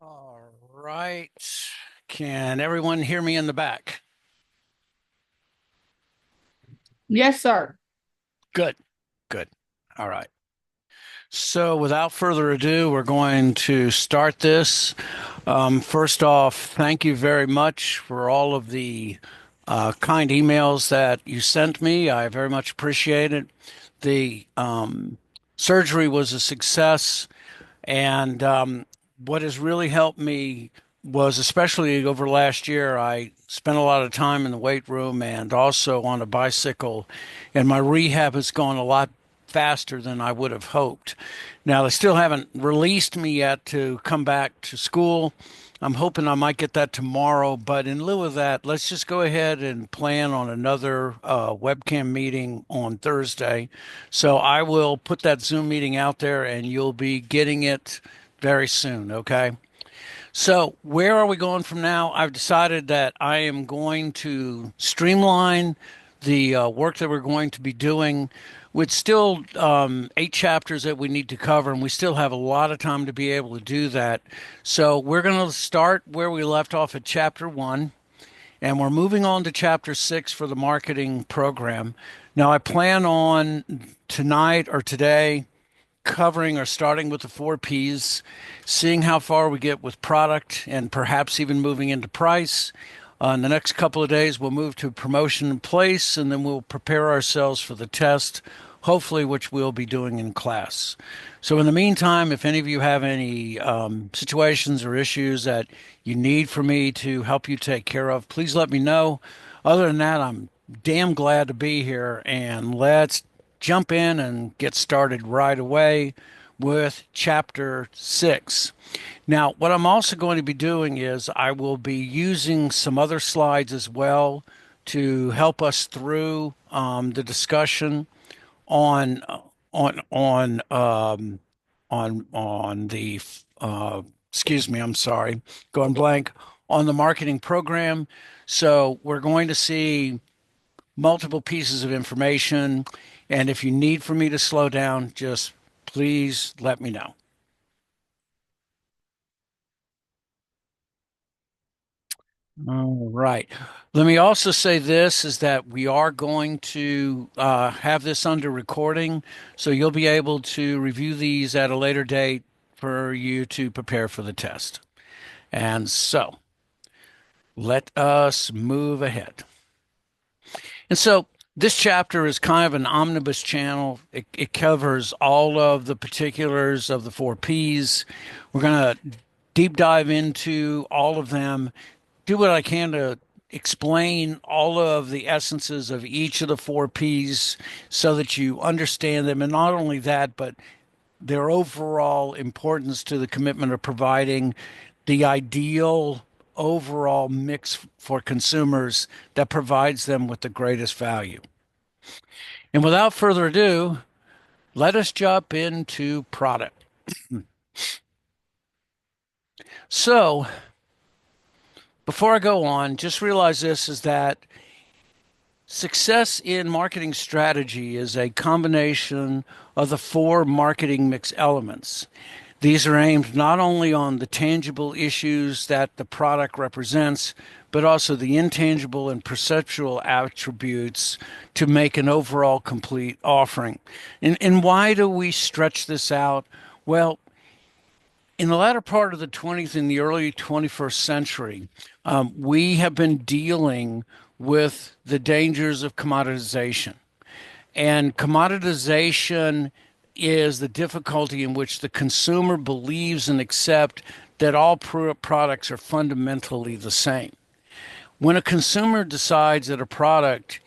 All right. Can everyone hear me in the back? Yes, sir. Good, good. All right. So without further ado, we're going to start this. First off, thank you very much for all of the kind emails that you sent me. I very much appreciate it. The surgery was a success. And what has really helped me was, especially over last year, I spent a lot of time in the weight room and also on a bicycle, and my rehab has gone a lot faster than I would have hoped. Now, they still haven't released me yet to come back to school. I'm hoping I might get that tomorrow, but in lieu of that, let's just go ahead and plan on another webcam meeting on Thursday. So I will put that Zoom meeting out there and you'll be getting it very soon, okay? So, where are we going from now? I've decided that I am going to streamline the work that we're going to be doing with still 8 chapters that we need to cover, and we still have a lot of time to be able to do that. So, we're going to start where we left off at chapter 1, and we're moving on to chapter 6 for the marketing program. Now, I plan on tonight or today covering or starting with the 4 Ps, seeing how far we get with product and perhaps even moving into price. In the next couple of days, we'll move to promotion in place and then we'll prepare ourselves for the test, hopefully, which we'll be doing in class. So, in the meantime, if any of you have any situations or issues that you need for me to help you take care of, please let me know. Other than that, I'm damn glad to be here and let's jump in and get started right away with chapter 6. Now, what I'm also going to be doing is I will be using some other slides as well to help us through the discussion on on on the excuse me, I'm sorry, going blank on the marketing program. So we're going to see multiple pieces of information. And if you need for me to slow down, just please let me know. All right. Let me also say this is that we are going to have this under recording, so you'll be able to review these at a later date for you to prepare for the test. And so let us move ahead. And so this chapter is kind of an omnibus channel. It covers all of the particulars of the 4 Ps. We're going to deep dive into all of them, do what I can to explain all of the essences of each of the 4 Ps so that you understand them. And not only that, but their overall importance to the commitment of providing the ideal overall mix for consumers that provides them with the greatest value. And without further ado, let us jump into product. So, before I go on, just realize this is that success in marketing strategy is a combination of the 4 marketing mix elements. These are aimed not only on the tangible issues that the product represents, but also the intangible and perceptual attributes to make an overall complete offering. And why do we stretch this out? Well, in the latter part of the 20th and the early 21st century, we have been dealing with the dangers of commoditization. And commoditization is the difficulty in which the consumer believes and accepts that all products are fundamentally the same. When a consumer decides that a product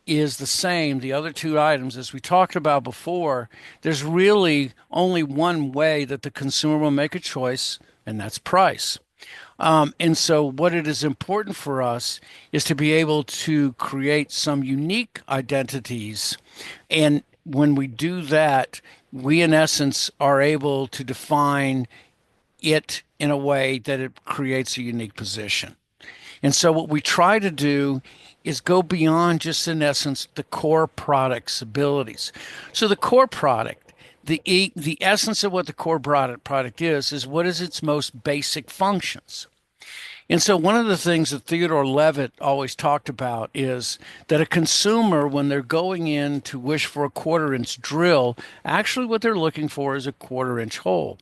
is the same, the other 2 items, as we talked about before, there's really only one way that the consumer will make a choice, and that's price. And so, what it is important for us is to be able to create some unique identities. And when we do that, we, in essence, are able to define it in a way that it creates a unique position. And so, what we try to do is go beyond just, in essence, the core product's abilities. So, the core product, the essence of what the core product is what is its most basic functions. And so one of the things that Theodore Levitt always talked about is that a consumer, when they're going in to wish for a quarter-inch drill, actually what they're looking for is a quarter-inch hole.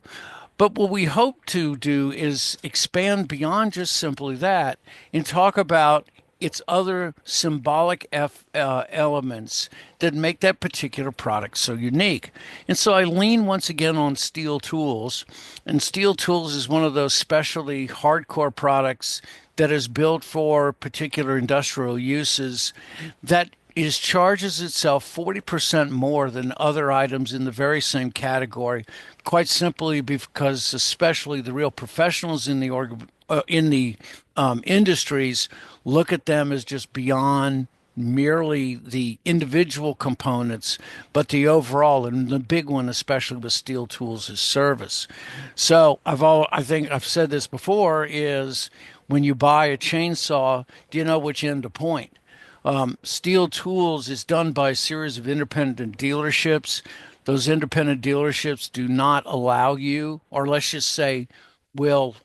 But what we hope to do is expand beyond just simply that and talk about its other symbolic elements that make that particular product so unique. And so I lean once again on steel tools. And steel tools is one of those specialty hardcore products that is built for particular industrial uses that is charges itself 40% more than other items in the very same category, quite simply because especially the real professionals in the industries look at them as just beyond merely the individual components, but the overall, and the big one, especially with steel tools, is service. So I think I've said this before, is when you buy a chainsaw, do you know which end to point? Steel Tools is done by a series of independent dealerships. Those independent dealerships do not allow you, or let's just say, will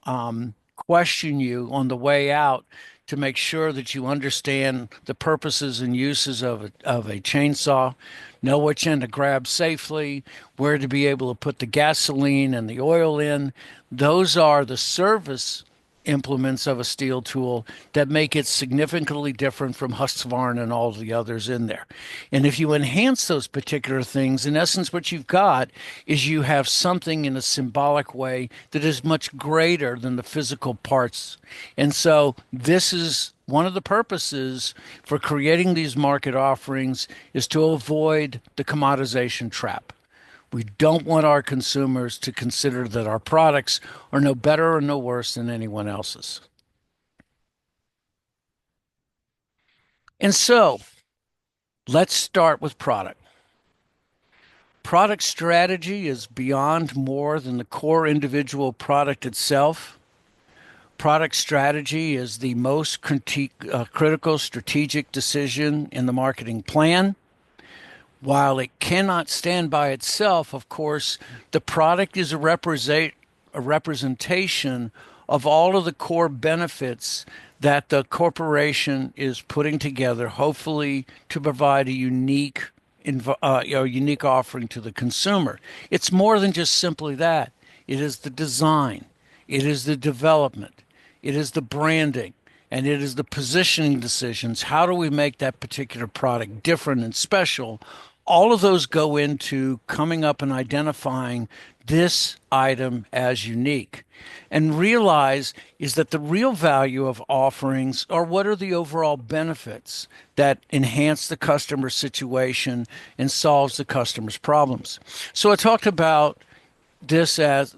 question you on the way out to make sure that you understand the purposes and uses of a chainsaw, know which end to grab safely, where to be able to put the gasoline and the oil in. Those are the service implements of a steel tool that make it significantly different from Husqvarna and all the others in there. And if you enhance those particular things, in essence, what you've got is you have something in a symbolic way that is much greater than the physical parts. And so this is one of the purposes for creating these market offerings, is to avoid the commoditization trap. We don't want our consumers to consider that our products are no better or no worse than anyone else's. And so let's start with product. Product strategy is beyond more than the core individual product itself. Product strategy is the most critical strategic decision in the marketing plan. While it cannot stand by itself, of course, the product is a representation of all of the core benefits that the corporation is putting together, hopefully to provide a unique offering to the consumer. It's more than just simply that. It is the design, it is the development, it is the branding, and it is the positioning decisions. How do we make that particular product different and special? All of those go into coming up and identifying this item as unique. And realize is that the real value of offerings are what are the overall benefits that enhance the customer situation and solves the customer's problems. So I talked about this as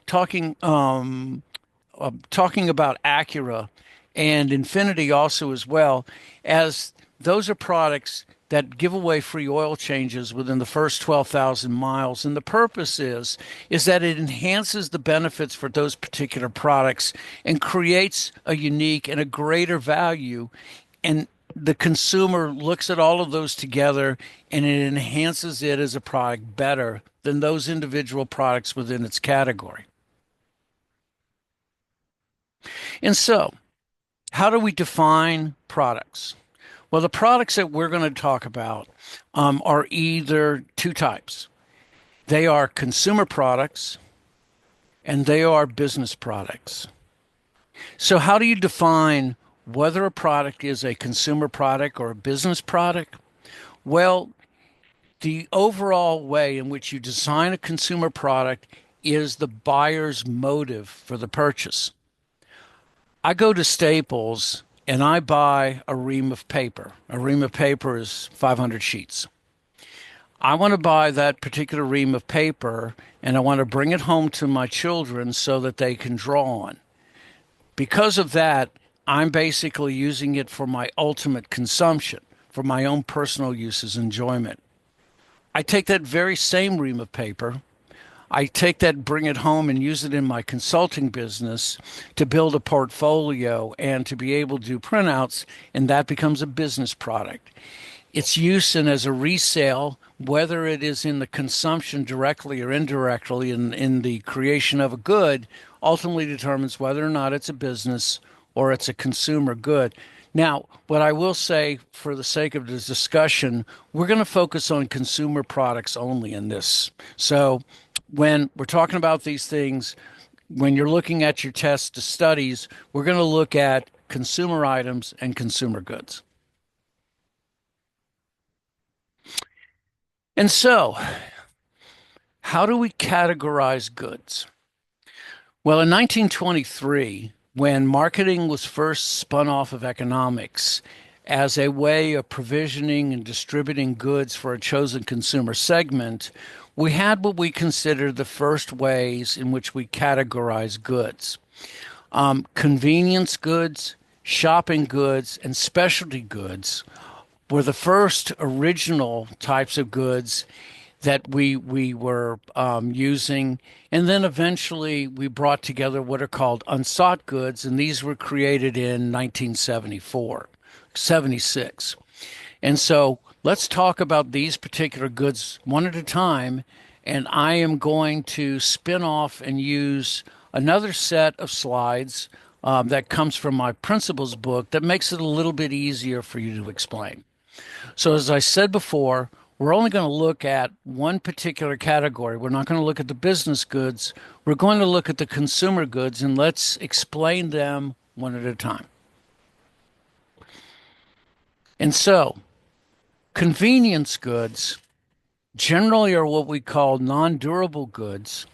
talking about Acura and Infinity also as well, as those are products that give away free oil changes within the first 12,000 miles. And the purpose is that it enhances the benefits for those particular products and creates a unique and a greater value. And the consumer looks at all of those together and it enhances it as a product better than those individual products within its category. And so, how do we define products? Well, the products that we're going to talk about are either two types. They are consumer products and they are business products. So how do you define whether a product is a consumer product or a business product? Well, the overall way in which you design a consumer product is the buyer's motive for the purchase. I go to Staples and I buy a ream of paper. A ream of paper is 500 sheets. I want to buy that particular ream of paper and I want to bring it home to my children so that they can draw on. Because of that, I'm basically using it for my ultimate consumption, for my own personal uses, enjoyment. I take that very same ream of paper, I take that, bring it home, and use it in my consulting business to build a portfolio and to be able to do printouts, and that becomes a business product. its use and as a resale, whether it is in the consumption directly or indirectly in the creation of a good, ultimately determines whether or not it's a business or it's a consumer good. Now, what I will say for the sake of this discussion, we're going to focus on consumer products only in this. So, when we're talking about these things, when you're looking at your test studies, we're going to look at consumer items and consumer goods. And so, how do we categorize goods? Well, in 1923, when marketing was first spun off of economics as a way of provisioning and distributing goods for a chosen consumer segment, we had what we considered the first ways in which we categorize goods. Convenience goods, shopping goods, and specialty goods were the first original types of goods that we were using. And then eventually we brought together what are called unsought goods, and these were created in 1974, 76. And so let's talk about these particular goods one at a time. And I am going to spin off and use another set of slides that comes from my principles book that makes it a little bit easier for you to explain. So, as I said before, we're only going to look at one particular category. We're not going to look at the business goods. We're going to look at the consumer goods, and let's explain them one at a time. And so, convenience goods generally are what we call non-durable goods,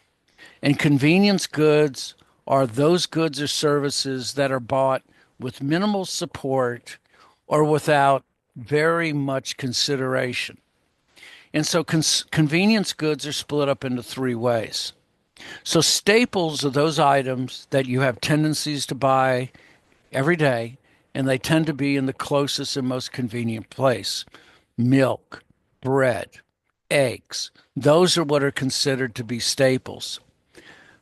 and convenience goods are those goods or services that are bought with minimal support or without very much consideration. And so convenience goods are split up into three ways. So staples are those items that you have tendencies to buy every day, and they tend to be in the closest and most convenient place. Milk, bread, eggs. Those are what are considered to be staples.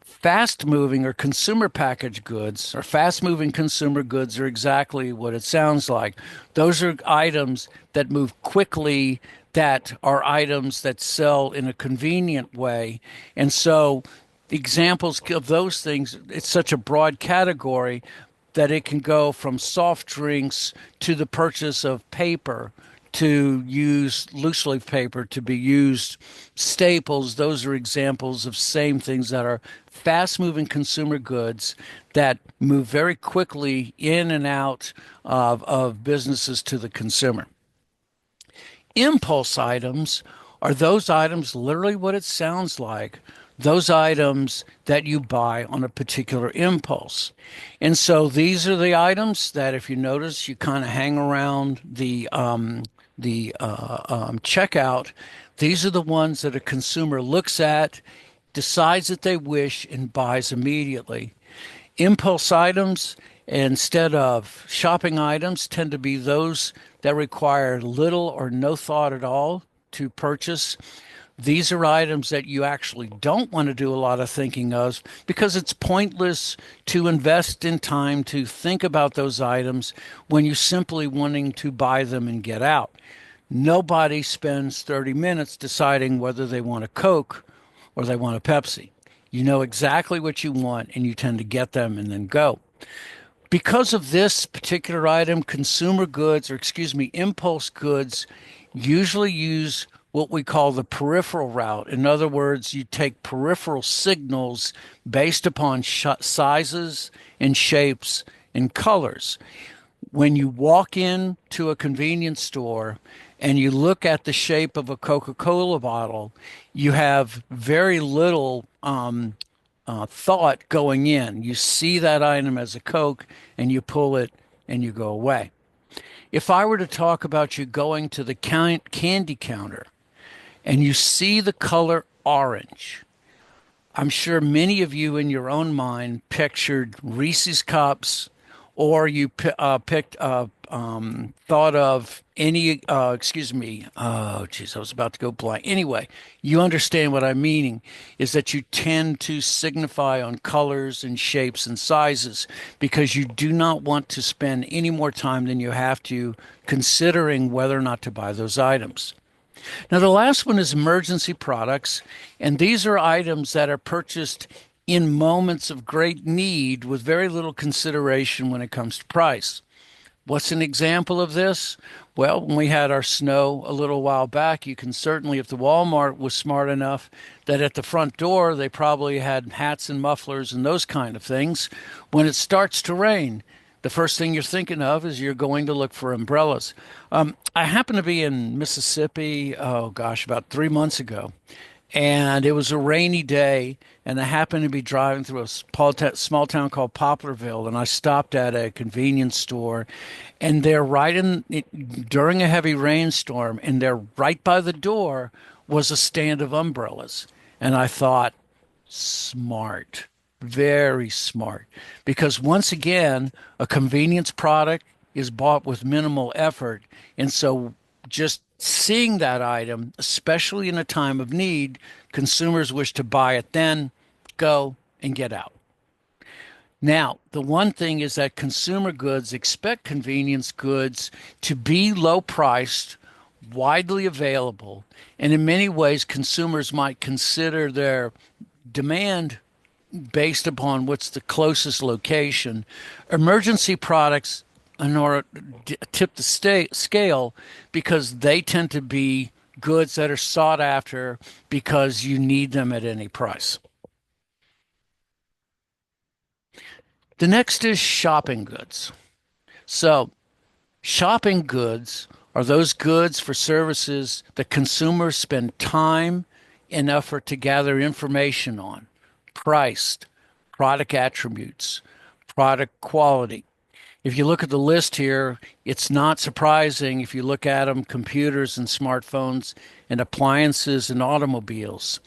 Fast moving or consumer packaged goods or fast moving consumer goods are exactly what it sounds like. Those are items that move quickly, that are items that sell in a convenient way. And so, examples of those things, it's such a broad category that it can go from soft drinks to the purchase of paper, to use loose leaf paper, to be used staples. Those are examples of same things that are fast moving consumer goods that move very quickly in and out of businesses to the consumer. Impulse items are those items, literally what it sounds like, those items that you buy on a particular impulse. And so these are the items that, if you notice, you kind of hang around the checkout. These are the ones that a consumer looks at, decides that they wish, and buys immediately. Impulse items, instead of shopping items, tend to be those that require little or no thought at all to purchase. These are items that you actually don't want to do a lot of thinking of because it's pointless to invest in time to think about those items when you're simply wanting to buy them and get out. Nobody spends 30 minutes deciding whether they want a Coke or they want a Pepsi. You know exactly what you want and you tend to get them and then go. Because of this particular item, consumer goods, or excuse me, impulse goods usually use what we call the peripheral route. In other words, you take peripheral signals based upon sizes and shapes and colors. When you walk into a convenience store and you look at the shape of a Coca-Cola bottle, you have very little thought going in. You see that item as a Coke and you pull it and you go away. If I were to talk about you going to the candy counter and you see the color orange, I'm sure many of you in your own mind pictured Reese's Cups, or you picked thought of any, excuse me, oh, geez, I was about to go blank. Anyway, you understand what I'm meaning is that you tend to signify on colors and shapes and sizes because you do not want to spend any more time than you have to considering whether or not to buy those items. Now, the last one is emergency products, and these are items that are purchased in moments of great need with very little consideration when it comes to price. What's an example of this? Well, when we had our snow a little while back, you can certainly, if the Walmart was smart enough that at the front door they probably had hats and mufflers and those kind of things. When it starts to rain, the first thing you're thinking of is you're going to look for umbrellas. I happened to be in Mississippi, oh gosh, about 3 months ago, and it was a rainy day, and I happened to be driving through a small town called Poplarville, and I stopped at a convenience store, and they're right in during a heavy rainstorm, and they're right by the door was a stand of umbrellas, and I thought, smart, very smart, because once again, a convenience product is bought with minimal effort, and so just seeing that item, especially in a time of need, consumers wish to buy it then, go and get out. Now, the one thing is that consumer goods expect convenience goods to be low priced, widely available, and in many ways, consumers might consider their demand based upon what's the closest location. Emergency products, in order to tip the scale, because they tend to be goods that are sought after because you need them at any price. The next is shopping goods. So, shopping goods are those goods for services that consumers spend time and effort to gather information on: priced, product attributes, product quality. If you look at the list here, it's not surprising if you look at them: computers and smartphones and appliances and automobiles.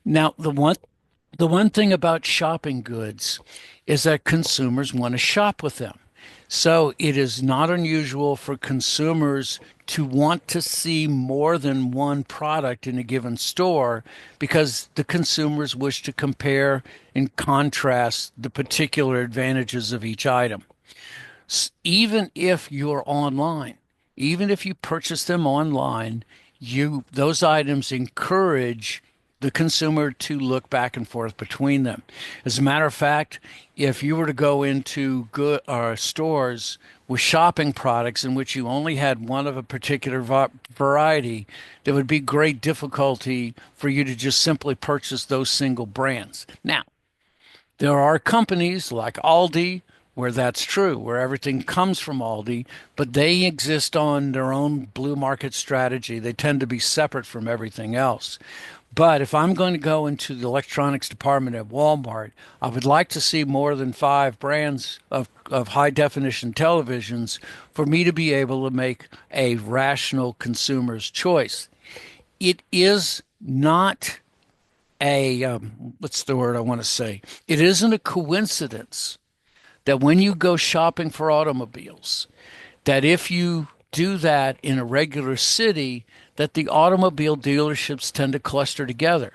Now, the one thing about shopping goods is that consumers want to shop with them. So it is not unusual for consumers to want to see more than one product in a given store because the consumers wish to compare and contrast the particular advantages of each item. Even if you're online, even if you purchase them online, you those items encourage the consumer to look back and forth between them. As a matter of fact, if you were to go into good stores with shopping products in which you only had one of a particular variety, there would be great difficulty for you to just simply purchase those single brands. Now, there are companies like Aldi where that's true, where everything comes from Aldi, but they exist on their own blue market strategy. They tend to be separate from everything else. But if I'm going to go into the electronics department at Walmart, I would like to see more than five brands of high definition televisions for me to be able to make a rational consumer's choice. It is not what's the word I want to say? It isn't a coincidence that when you go shopping for automobiles, that if you do that in a regular city, that the automobile dealerships tend to cluster together.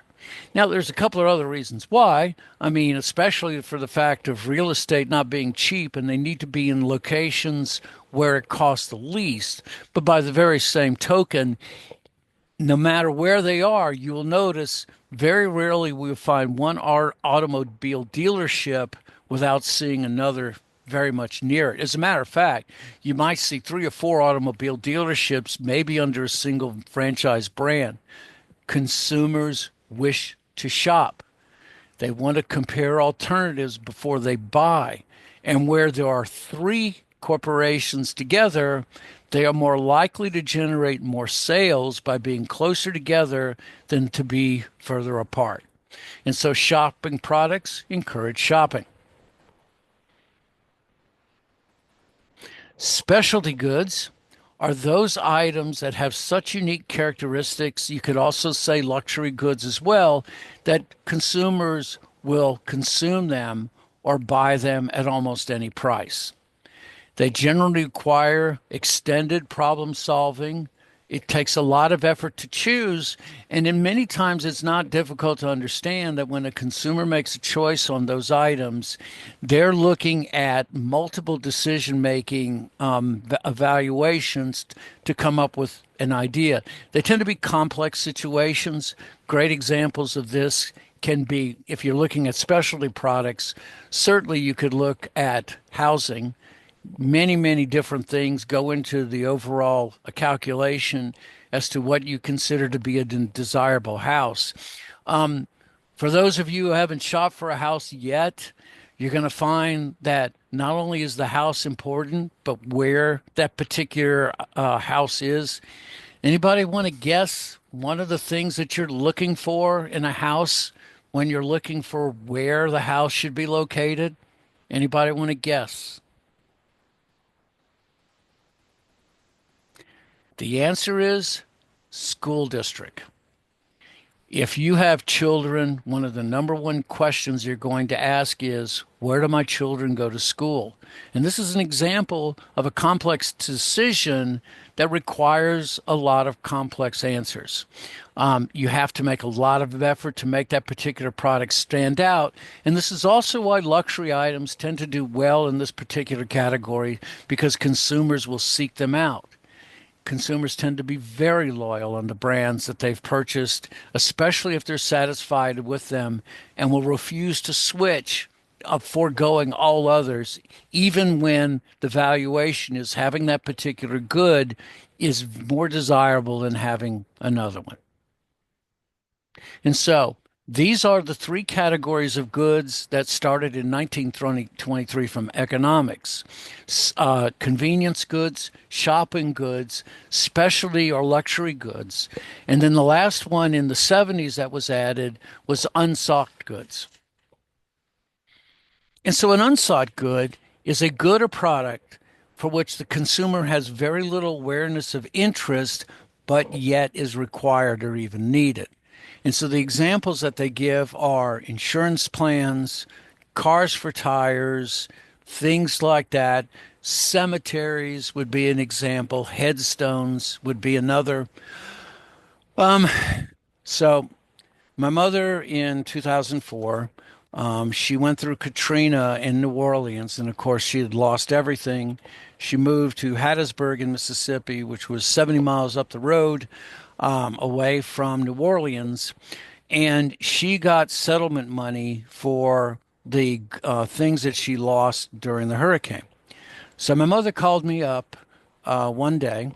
Now, there's a couple of other reasons why. I mean, especially for the fact of real estate not being cheap and they need to be in locations where it costs the least. But by the very same token, no matter where they are, you will notice very rarely we will find one automobile dealership without seeing another very much near it. As a matter of fact, you might see three or four automobile dealerships, maybe under a single franchise brand. Consumers wish to shop. They want to compare alternatives before they buy. And where there are three corporations together, they are more likely to generate more sales by being closer together than to be further apart. And so shopping products encourage shopping. Specialty goods are those items that have such unique characteristics, you could also say luxury goods as well, that consumers will consume them or buy them at almost any price. They generally require extended problem solving. It takes a lot of effort to choose, and in many times it's not difficult to understand that when a consumer makes a choice on those items, they're looking at multiple decision-making evaluations to come up with an idea. They tend to be complex situations. Great examples of this can be if you're looking at specialty products, certainly you could look at housing. Many different things go into the overall calculation as to what you consider to be a desirable house. Um, for those of you who haven't shopped for a house yet, you're going to find that not only is the house important, but where that particular house is. Anybody want to guess one of the things that you're looking for in a house when you're looking for where the house should be located? Anybody want to guess? The answer is school district. If you have children, one of the number one questions you're going to ask is, where do my children go to school? And this is an example of a complex decision that requires a lot of complex answers. You have to make a lot of effort to make that particular product stand out. And this is also why luxury items tend to do well in this particular category because consumers will seek them out. Consumers tend to be very loyal on the brands that they've purchased, especially if they're satisfied with them, and will refuse to switch, foregoing all others, even when the valuation is having that particular good is more desirable than having another one. And so these are the three categories of goods that started in 1923 from economics: convenience goods, shopping goods, specialty or luxury goods. And then the last one in the 70s that was added was unsought goods. And so an unsought good is a good or product for which the consumer has very little awareness of interest, but yet is required or even needed. And so the examples that they give are insurance plans, cars for tires, things like that. Cemeteries would be an example. Headstones would be another. Um, so my mother in 2004, she went through Katrina in New Orleans, and of course, she had lost everything. She moved to Hattiesburg in Mississippi, which was 70 miles up the road, away from New Orleans, and she got settlement money for the things that she lost during the hurricane. So my mother called me up one day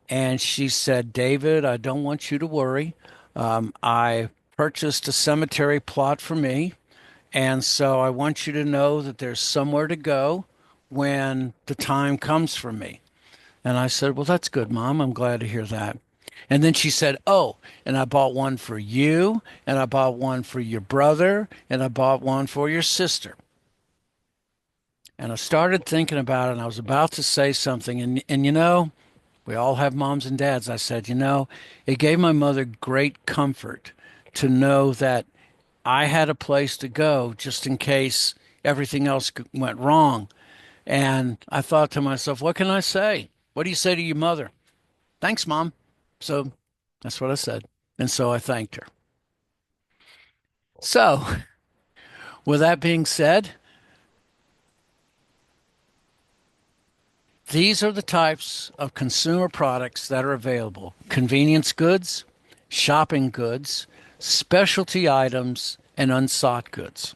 and she said, David, I don't want you to worry. I purchased a cemetery plot for me. And so I want you to know that there's somewhere to go when the time comes for me. And I said, well, that's good, Mom. I'm glad to hear that. And then she said, oh, and I bought one for you, and I bought one for your brother, and I bought one for your sister. And I started thinking about it, and I was about to say something. And we all have moms and dads. I said, it gave my mother great comfort to know that I had a place to go just in case everything else went wrong. And I thought to myself, what can I say? What do you say to your mother? Thanks, Mom. So that's what I said. And so I thanked her. So, with that being said, these are the types of consumer products that are available: convenience goods, shopping goods, specialty items, and unsought goods.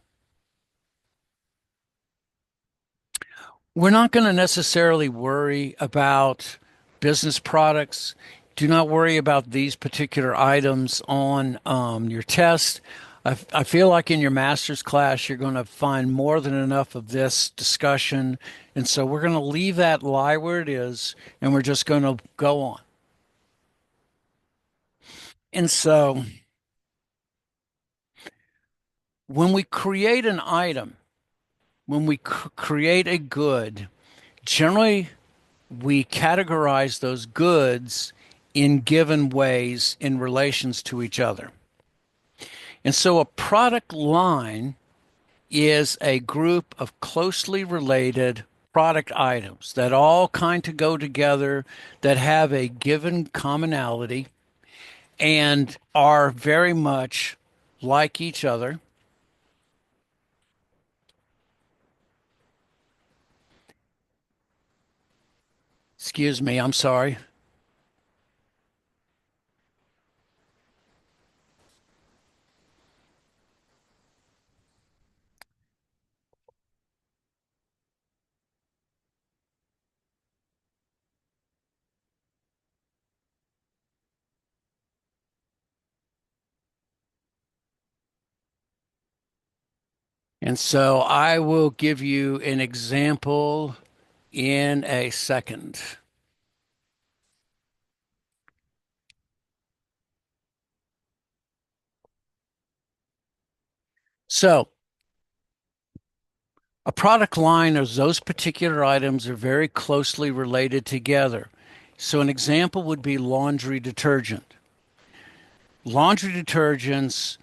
We're not going to necessarily worry about business products. Do not worry about these particular items on your test. I feel like in your master's class, you're going to find more than enough of this discussion. And so we're going to leave that lie where it is, and we're just going to go on. And so when we create an item, when we create a good, generally we categorize those goods in given ways in relations to each other. And so a product line is a group of closely related product items that all kind of go together, that have a given commonality and are very much like each other. Excuse me, I'm sorry. And so I will give you an example in a second. So, a product line is those particular items are very closely related together. So, an example would be laundry detergent. Laundry detergents,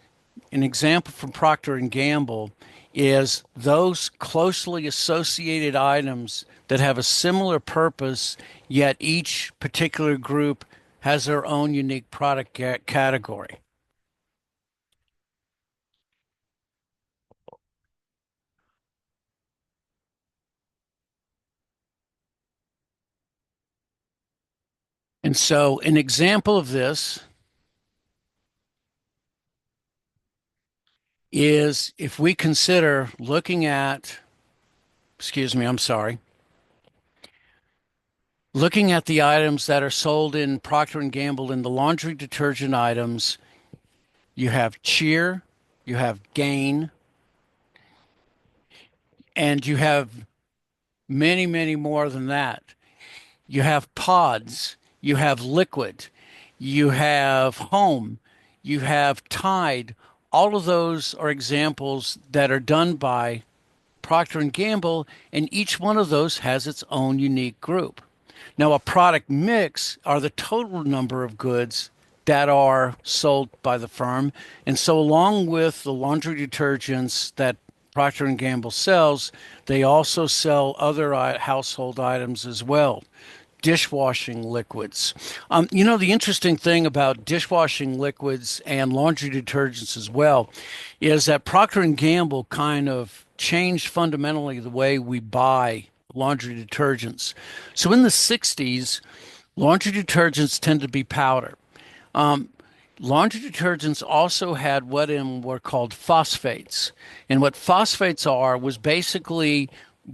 an example from Procter and Gamble, is those closely associated items that have a similar purpose, yet each particular group has their own unique product category. And so, an example of this is if we consider looking at, excuse me, I'm sorry, looking at the items that are sold in Procter and Gamble in the laundry detergent items, you have Cheer, you have Gain, and you have many, many more than that. You have Pods, you have Liquid, you have Home, you have Tide. All of those are examples that are done by Procter and Gamble, and each one of those has its own unique group. Now, a product mix are the total number of goods that are sold by the firm. And so along with the laundry detergents that Procter and Gamble sells, they also sell other household items as well. Dishwashing liquids. The interesting thing about dishwashing liquids and laundry detergents as well is that Procter and Gamble kind of changed fundamentally the way we buy laundry detergents. So in the 60s, laundry detergents tend to be powder. Um, Laundry detergents also had what in were called phosphates. And what phosphates are was basically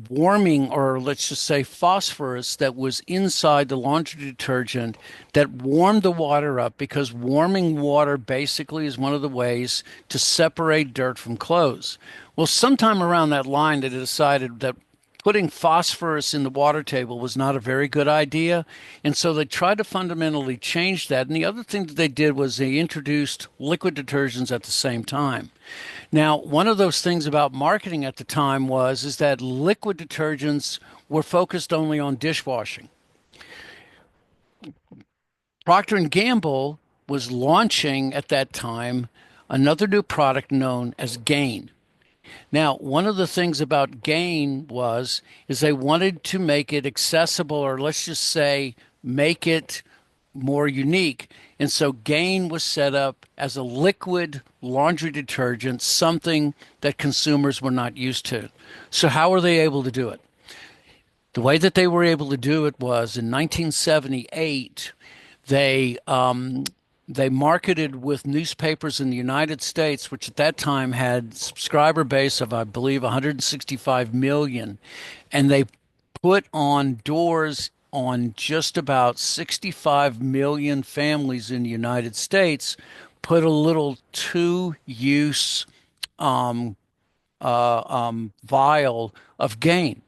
warming, or let's just say phosphorus, that was inside the laundry detergent that warmed the water up, because warming water basically is one of the ways to separate dirt from clothes. Well, sometime around that line, they decided that putting phosphorus in the water table was not a very good idea. And so they tried to fundamentally change that. And the other thing that they did was they introduced liquid detergents at the same time. Now, one of those things about marketing at the time was is that liquid detergents were focused only on dishwashing. Procter and Gamble was launching at that time another new product known as Gain. Now, one of the things about Gain was is they wanted to make it accessible, or let's just say make it more unique. And so Gain was set up as a liquid laundry detergent, something that consumers were not used to. So how were they able to do it? The way that they were able to do it was in 1978, they they marketed with newspapers in the United States, which at that time had subscriber base of, I believe, 165 million, and they put on doors on just about 65 million families in the United States, put a little two-use vial of Gain.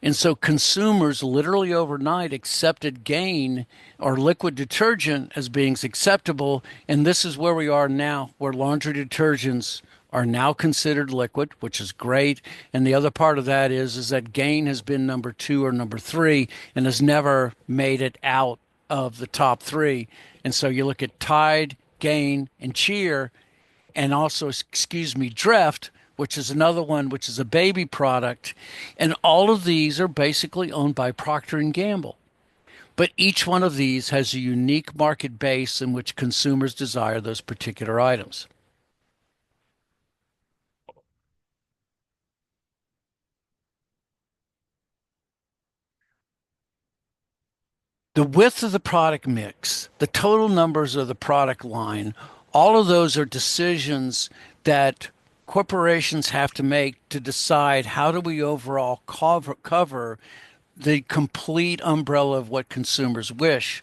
And so consumers literally overnight accepted Gain or liquid detergent as being acceptable. And this is where we are now, where laundry detergents are now considered liquid, which is great. And the other part of that is that Gain has been number two or number three and has never made it out of the top three. And so you look at Tide, Gain, and Cheer, and also, excuse me, Dreft, which is another one, which is a baby product. And all of these are basically owned by Procter and Gamble. But each one of these has a unique market base in which consumers desire those particular items. The width of the product mix, the total numbers of the product line, all of those are decisions that corporations have to make to decide how do we overall cover the complete umbrella of what consumers wish.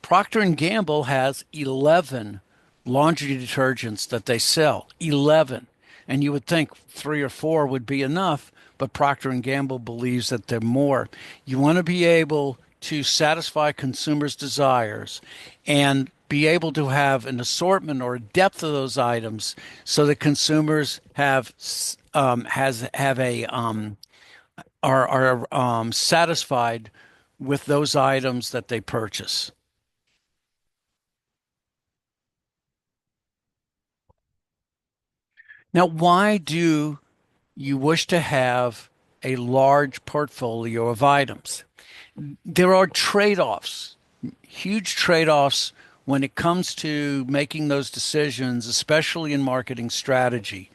Procter and Gamble has 11 laundry detergents that they sell. 11. And you would think 3 or 4 would be enough, but Procter and Gamble believes that they're more. You want to be able to satisfy consumers' desires and be able to have an assortment or a depth of those items so that consumers have a are satisfied with those items that they purchase. Now, why do you wish to have a large portfolio of items? There are trade-offs, huge trade-offs when it comes to making those decisions, especially in marketing strategy.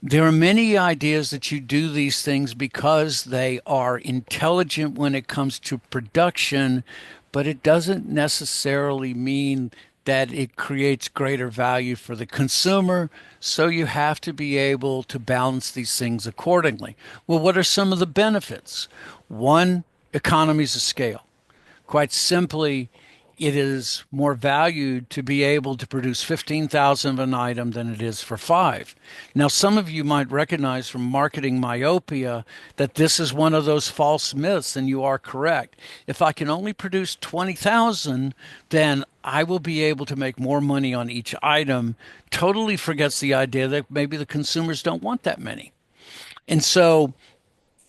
There are many ideas that you do these things because they are intelligent when it comes to production, but it doesn't necessarily mean that it creates greater value for the consumer. So you have to be able to balance these things accordingly. Well, what are some of the benefits? One, economies of scale. Quite simply, it is more valued to be able to produce 15,000 of an item than it is for five. Now, some of you might recognize from marketing myopia that this is one of those false myths, and you are correct. If I can only produce 20,000, then I will be able to make more money on each item. Totally forgets the idea that maybe the consumers don't want that many. And so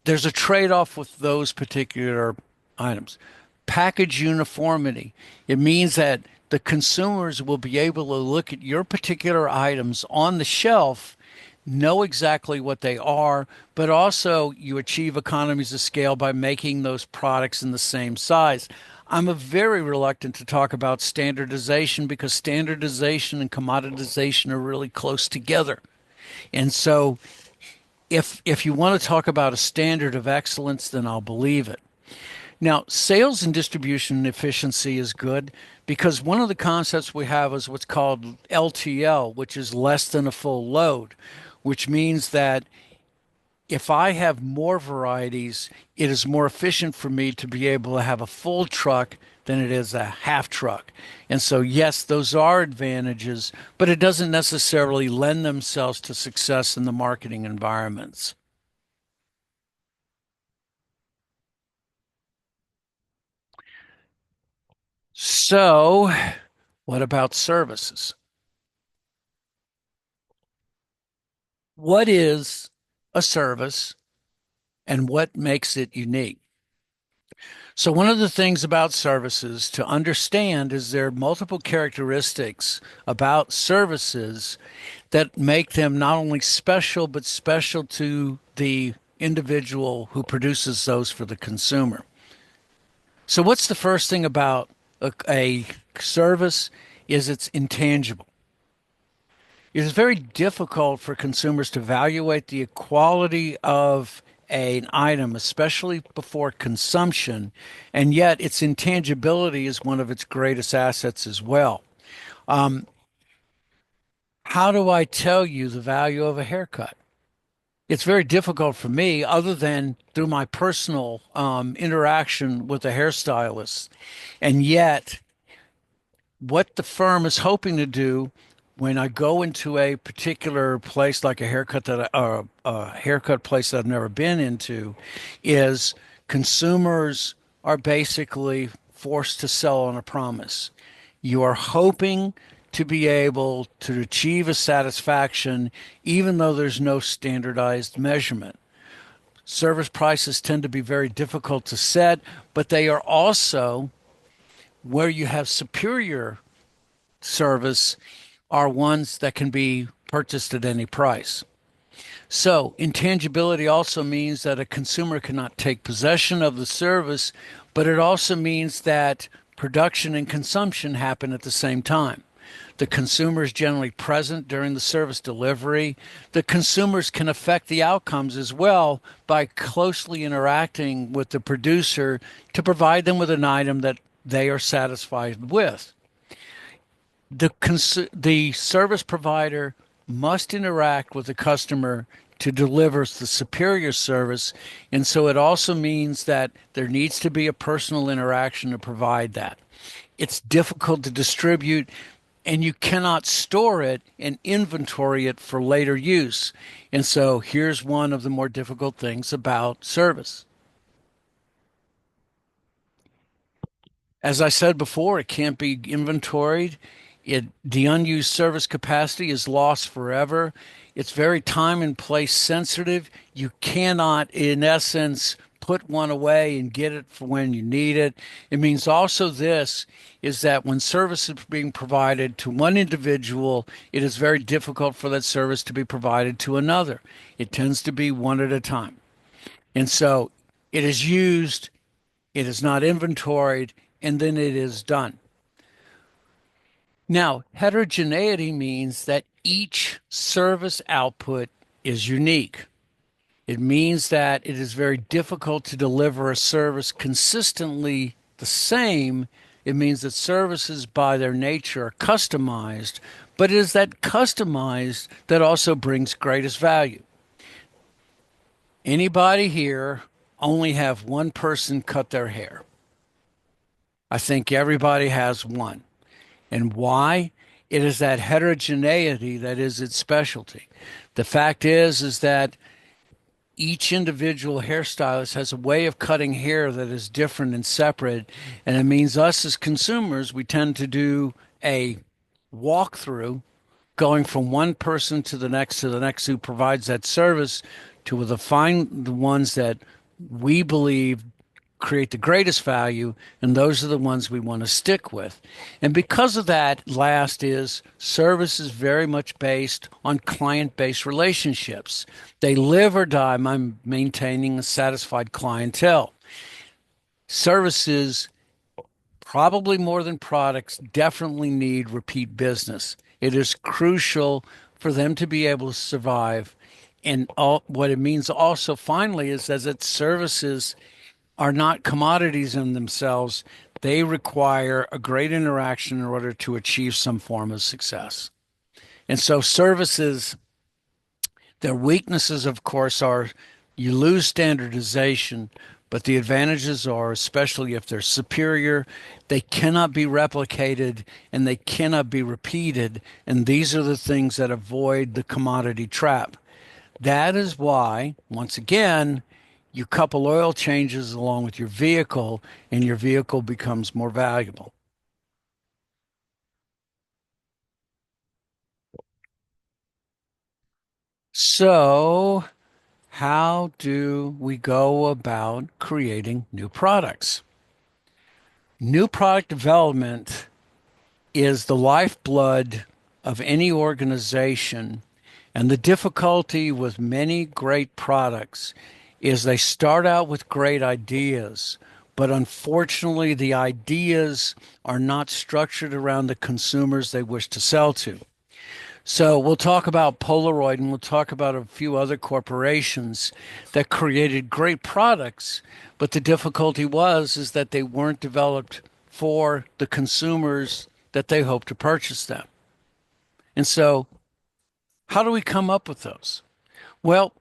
there's a trade-off with those particular items. Package uniformity. It means that the consumers will be able to look at your particular items on the shelf, know exactly what they are, but also you achieve economies of scale by making those products in the same size. I'm a very reluctant to talk about standardization because standardization and commoditization are really close together. And so if you want to talk about a standard of excellence, then I'll believe it. Now, sales and distribution efficiency is good because one of the concepts we have is what's called LTL, which is less than a full load, which means that if I have more varieties, it is more efficient for me to be able to have a full truck than it is a half truck. And so, yes, those are advantages, but it doesn't necessarily lend themselves to success in the marketing environments. So, what about services? What is a service and what makes it unique? So, one of the things about services to understand is there are multiple characteristics about services that make them not only special, but special to the individual who produces those for the consumer. So, what's the first thing about a service? Is it's intangible. It is very difficult for consumers to evaluate the quality of an item, especially before consumption, and yet its intangibility is one of its greatest assets as well. Um, how do I tell you the value of a haircut? It's very difficult for me, other than through my personal interaction with a hairstylist. And yet, what the firm is hoping to do when I go into a particular place like a a haircut place that I've never been into is consumers are basically forced to sell on a promise. You are hoping to be able to achieve a satisfaction even though there's no standardized measurement. Service prices tend to be very difficult to set, but they are also where you have superior service are ones that can be purchased at any price. So, intangibility also means that a consumer cannot take possession of the service, but it also means that production and consumption happen at the same time. The consumer is generally present during the service delivery. The consumers can affect the outcomes as well by closely interacting with the producer to provide them with an item that they are satisfied with. The service provider must interact with the customer to deliver the superior service. And so it also means that there needs to be a personal interaction to provide that. It's difficult to distribute, and you cannot store it and inventory it for later use. And so here's one of the more difficult things about service. As I said before, it can't be inventoried. The unused service capacity is lost forever. It's very time and place sensitive. You cannot, in essence, put one away and get it for when you need it. It means also this is that when service is being provided to one individual, it is very difficult for that service to be provided to another. It tends to be one at a time. And so it is used, it is not inventoried, and then it is done. Now, heterogeneity means that each service output is unique. It means that it is very difficult to deliver a service consistently the same. It means that services by their nature are customized, but it is that customized that also brings greatest value. Anybody here only have one person cut their hair? I think everybody has one. And why? It is that heterogeneity that is its specialty. The fact is that each individual hairstylist has a way of cutting hair that is different and separate. And it means us as consumers, we tend to do a walkthrough going from one person to the next who provides that service to find the ones that we believe create the greatest value, and those are the ones we want to stick with. And because of that, last is service is very much based on client-based relationships. They live or die by maintaining a satisfied clientele. Services, probably more than products, definitely need repeat business. It is crucial for them to be able to survive. And what it means also finally is that services are not commodities in themselves. They require a great interaction in order to achieve some form of success. And so services, their weaknesses, of course, are you lose standardization, but the advantages are, especially if they're superior, they cannot be replicated and they cannot be repeated. And these are the things that avoid the commodity trap. That is why, once again, you couple oil changes along with your vehicle, and your vehicle becomes more valuable. So, how do we go about creating new products? New product development is the lifeblood of any organization. And the difficulty with many great products is they start out with great ideas, but unfortunately, the ideas are not structured around the consumers they wish to sell to. So we'll talk about Polaroid and we'll talk about a few other corporations that created great products, but the difficulty is that they weren't developed for the consumers that they hope to purchase them. And so how do we come up with those? Well,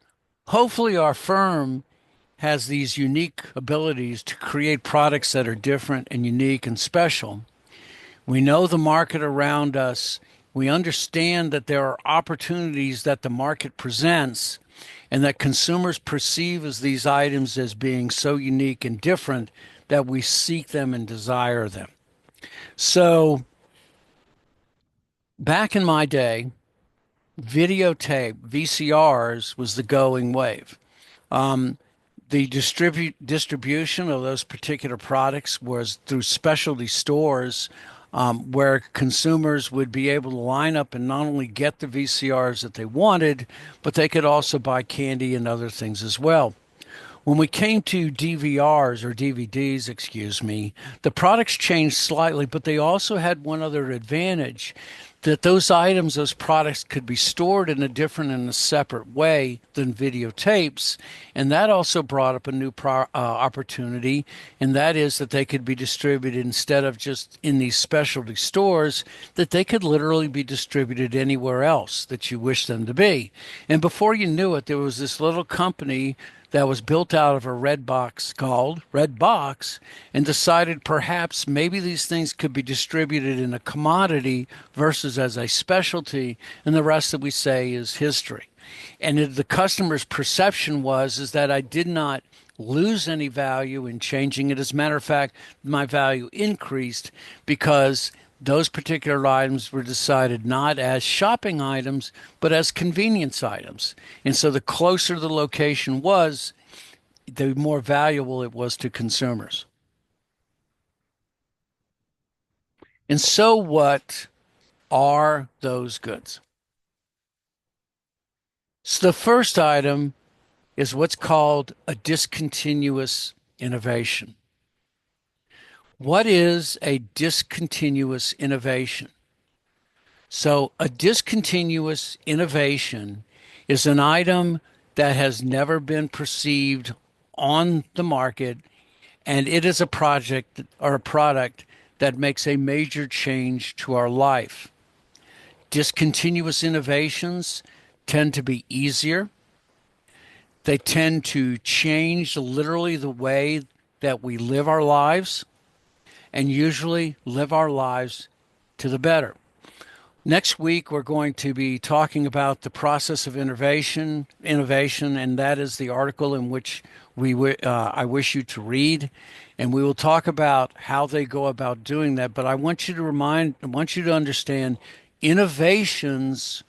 hopefully our firm has these unique abilities to create products that are different and unique and special. We know the market around us. We understand that there are opportunities that the market presents and that consumers perceive as these items as being so unique and different that we seek them and desire them. So back in my day, videotape, VCRs was the going wave. The distribution of those particular products was through specialty stores. where consumers would be able to line up and not only get the VCRs that they wanted, but they could also buy candy and other things as well. When we came to DVRs or DVDs, excuse me, the products changed slightly, but they also had one other advantage that those items, those products could be stored in a different and a separate way than videotapes. And that also brought up a new opportunity, and that is that they could be distributed instead of just in these specialty stores, that they could literally be distributed anywhere else that you wish them to be. And before you knew it, there was this little company that was built out of a red box called Red Box and decided perhaps maybe these things could be distributed in a commodity versus as a specialty, and the rest that we say is history. And the customer's perception was is that I did not lose any value in changing it. As a matter of fact, my value increased because those particular items were decided not as shopping items, but as convenience items. And so the closer the location was, the more valuable it was to consumers. And so, what are those goods? So, the first item is what's called a discontinuous innovation. What is a discontinuous innovation? So, a discontinuous innovation is an item that has never been perceived on the market, and it is a project or a product that makes a major change to our life. Discontinuous innovations tend to be easier. They tend to change literally the way that we live our lives and usually live our lives to the better. Next week, we're going to be talking about the process of innovation, and that is the article in which I wish you to read, and we will talk about how they go about doing that. But I want you to understand, innovations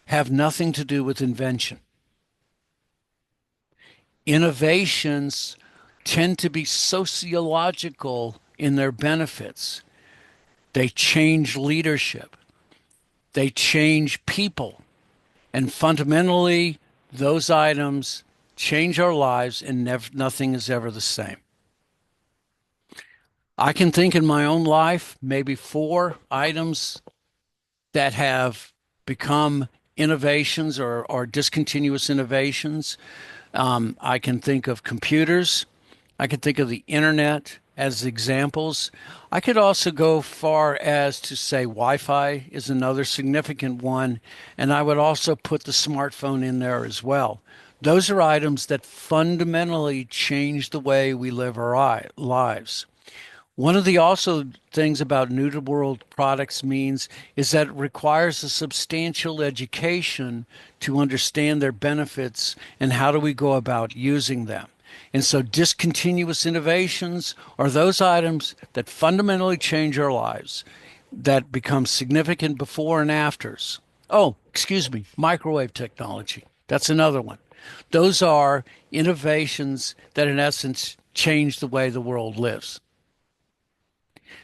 have nothing to do with invention. Innovations tend to be sociological in their benefits. They change leadership. They change people. And fundamentally, those items change our lives, and nothing is ever the same. I can think in my own life, maybe 4 items that have become innovations or discontinuous innovations. I can think of computers. I could think of the internet as examples. I could also go far as to say Wi-Fi is another significant one, and I would also put the smartphone in there as well. Those are items that fundamentally change the way we live our lives. One of the also things about new to world products means is that it requires a substantial education to understand their benefits and how do we go about using them. And so discontinuous innovations are those items that fundamentally change our lives, that become significant before and afters. Oh, excuse me, microwave technology. That's another one. Those are innovations that in essence change the way the world lives.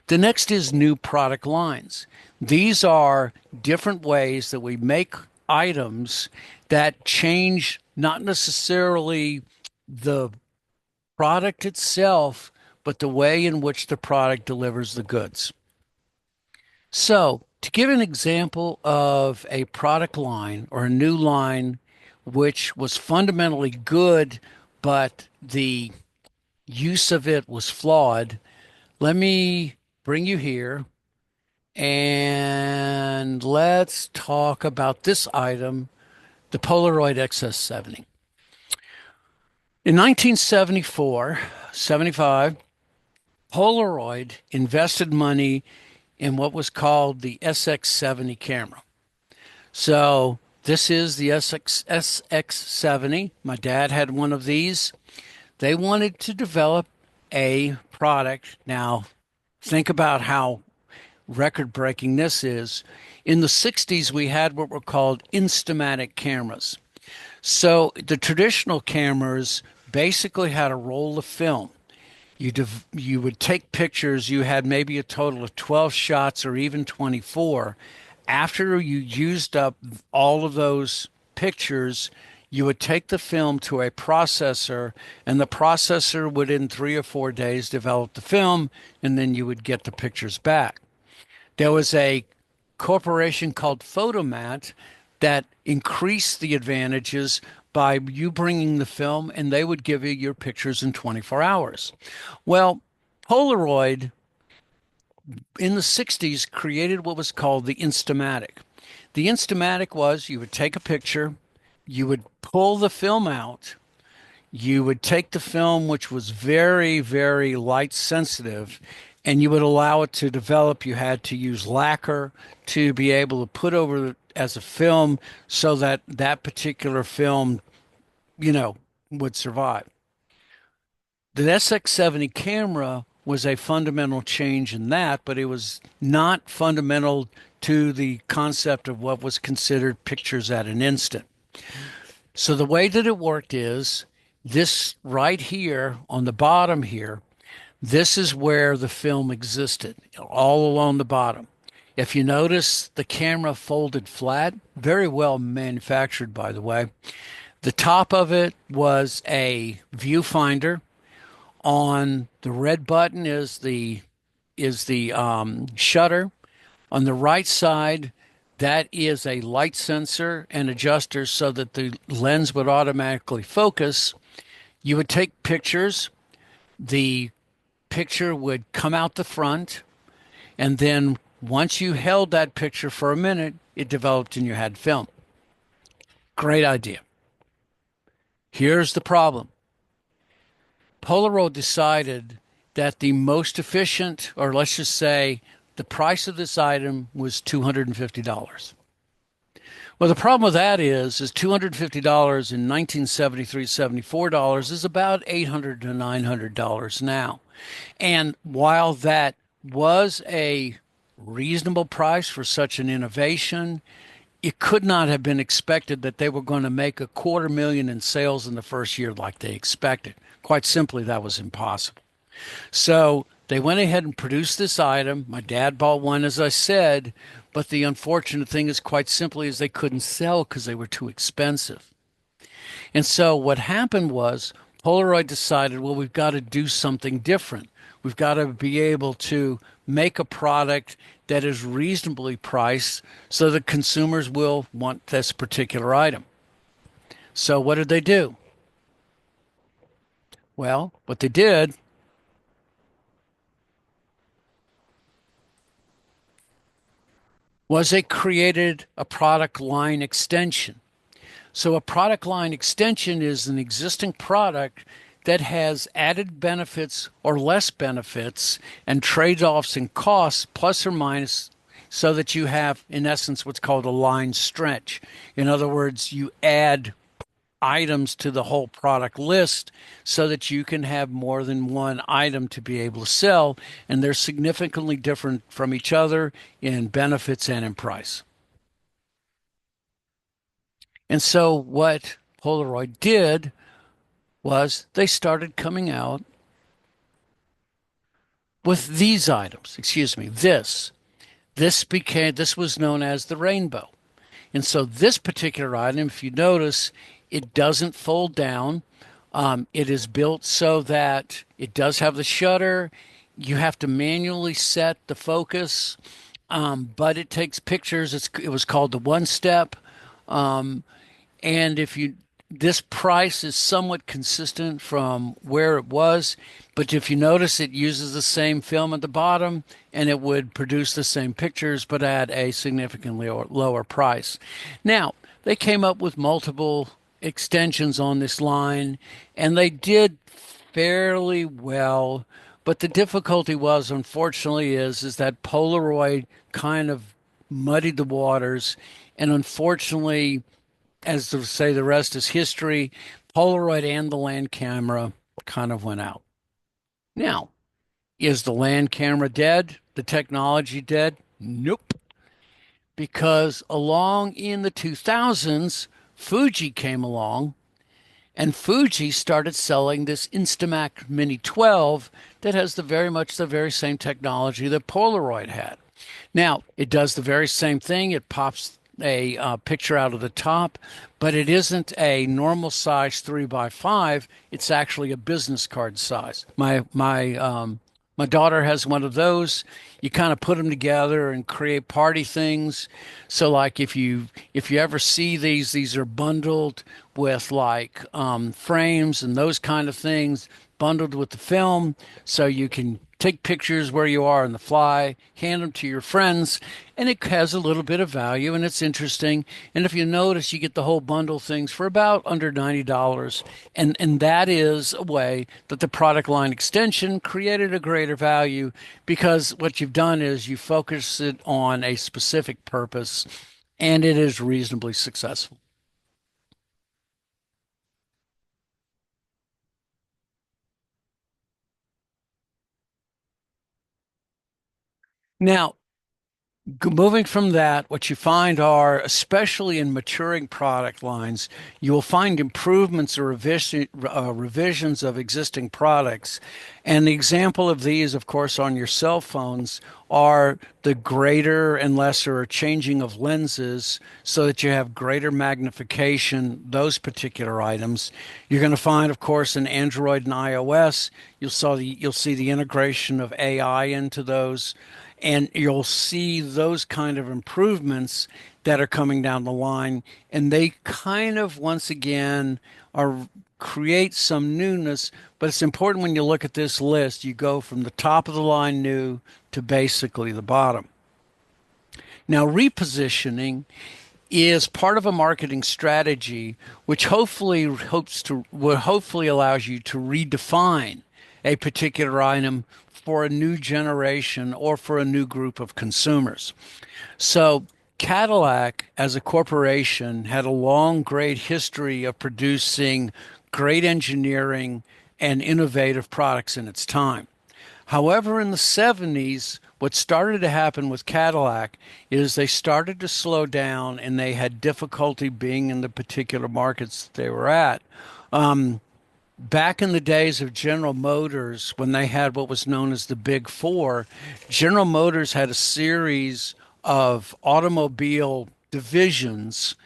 The next is new product lines. These are different ways that we make items that change not necessarily the product itself, but the way in which the product delivers the goods. So, to give an example of a product line or a new line which was fundamentally good, but the use of it was flawed, let me bring you here and let's talk about this item, the Polaroid XS70. In 1974, 75, Polaroid invested money in what was called the SX70 camera. So this is the SX70. My dad had one of these. They wanted to develop a product. Now, think about how record breaking this is. In the 60s, we had what were called Instamatic cameras. So the traditional cameras basically had a roll of film. You would take pictures. You had maybe a total of 12 shots or even 24. After you used up all of those pictures, you would take the film to a processor, and the processor would, in 3 or 4 days, develop the film, and then you would get the pictures back. There was a corporation called Photomat that increased the advantages by you bringing the film, and they would give you your pictures in 24 hours. Well, Polaroid in the 60s created what was called the Instamatic. The Instamatic was you would take a picture, you would pull the film out, you would take the film, which was very, very light sensitive, and you would allow it to develop. You had to use lacquer to be able to put over it as a film so that that particular film, you know, would survive. The SX70 camera was a fundamental change in that, but it was not fundamental to the concept of what was considered pictures at an instant. So the way that it worked is this right here on the bottom here, this is where the film existed, all along the bottom. If you notice the camera folded flat, very well manufactured, by the way. The top of it was a viewfinder. On the red button is the shutter. On the right side, that is a light sensor and adjuster so that the lens would automatically focus. You would take pictures. The picture would come out the front, and then once you held that picture for a minute, it developed and you had film. Great idea. Here's the problem. Polaroid decided that the most efficient, or let's just say the price of this item was $250. Well, the problem with that is $250 in 1973, $74 is about $800 to $900 now. And while that was a reasonable price for such an innovation, it could not have been expected that they were going to make 250,000 in sales in the first year like they expected. Quite simply, that was impossible. So they went ahead and produced this item. My dad bought one, as I said, but the unfortunate thing is quite simply is they couldn't sell because they were too expensive. And so what happened was Polaroid decided, well, we've got to do something different. We've got to be able to make a product that is reasonably priced so that consumers will want this particular item. So what did they do? Well, what they did was they created a product line extension. So a product line extension is an existing product that has added benefits or less benefits and trade-offs in costs, plus or minus, so that you have, in essence, what's called a line stretch. In other words, you add items to the whole product list so that you can have more than one item to be able to sell, and they're significantly different from each other in benefits and in price. And so what Polaroid did was they started coming out with these items. Excuse me, this was known as the rainbow. And so this particular item, if you notice, it doesn't fold down. It is built so that it does have the shutter. You have to manually set the focus, but it takes pictures. It was called the one step. And if you this price is somewhat consistent from where it was, but if you notice, it uses the same film at the bottom and it would produce the same pictures but at a significantly lower price. Now, they came up with multiple extensions on this line and they did fairly well, but the difficulty was, unfortunately, is that Polaroid kind of muddied the waters, and unfortunately, as to say the rest is history, Polaroid and the land camera kind of went out. Now, is the land camera dead? The technology dead? Nope. Because along in the 2000s, Fuji came along And Fuji started selling this Instamac Mini 12 that has very much the very same technology that Polaroid had. Now, it does the very same thing. It pops a picture out of the top, but it isn't a normal size 3 by 5. It's actually a business card size. My daughter has one of those. You kind of put them together and create party things. So, like if you ever see these are bundled with like frames and those kind of things, bundled with the film, so you can take pictures where you are on the fly, hand them to your friends, and it has a little bit of value and it's interesting. And if you notice, you get the whole bundle things for about under $90. And that is a way that the product line extension created a greater value because what you've done is you focus it on a specific purpose and it is reasonably successful. Now, moving from that, what you find are, especially in maturing product lines, you will find improvements or revisions of existing products. And the example of these, of course, on your cell phones are the greater and lesser changing of lenses so that you have greater magnification, those particular items. You're going to find, of course, in Android and iOS, you'll see the integration of AI into those and you'll see those kind of improvements that are coming down the line and they kind of once again are create some newness, but it's important when you look at this list you go from the top of the line new to basically the bottom. Now repositioning is part of a marketing strategy which hopefully allows you to redefine a particular item for a new generation or for a new group of consumers. So Cadillac as a corporation had a long great history of producing great engineering and innovative products in its time. However, in the 70s, what started to happen with Cadillac is they started to slow down and they had difficulty being in the particular markets that they were at. Back in the days of General Motors, when they had what was known as the Big Four, General Motors had a series of automobile divisions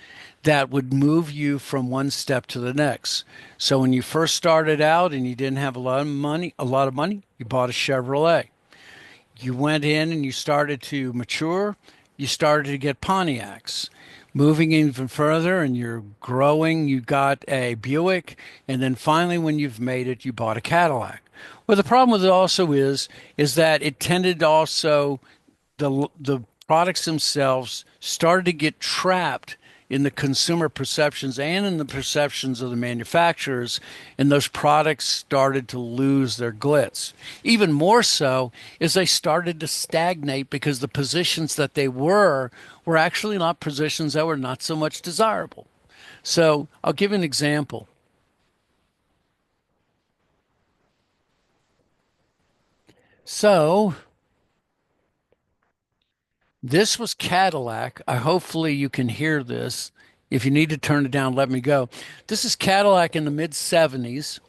that would move you from one step to the next. So when you first started out and you didn't have a lot of money, you bought a Chevrolet. You went in and you started to mature, you started to get Pontiacs. Moving even further and you're growing, you got a Buick, and then finally when you've made it, you bought a Cadillac. Well, the problem with it also is that it tended to also the products themselves started to get trapped in the consumer perceptions and in the perceptions of the manufacturers, and those products started to lose their glitz. Even more so is they started to stagnate because the positions that they were actually not positions that were not so much desirable. So I'll give you an example. So this was Cadillac. Hopefully you can hear this. If you need to turn it down, let me go. This is Cadillac in the mid 70s.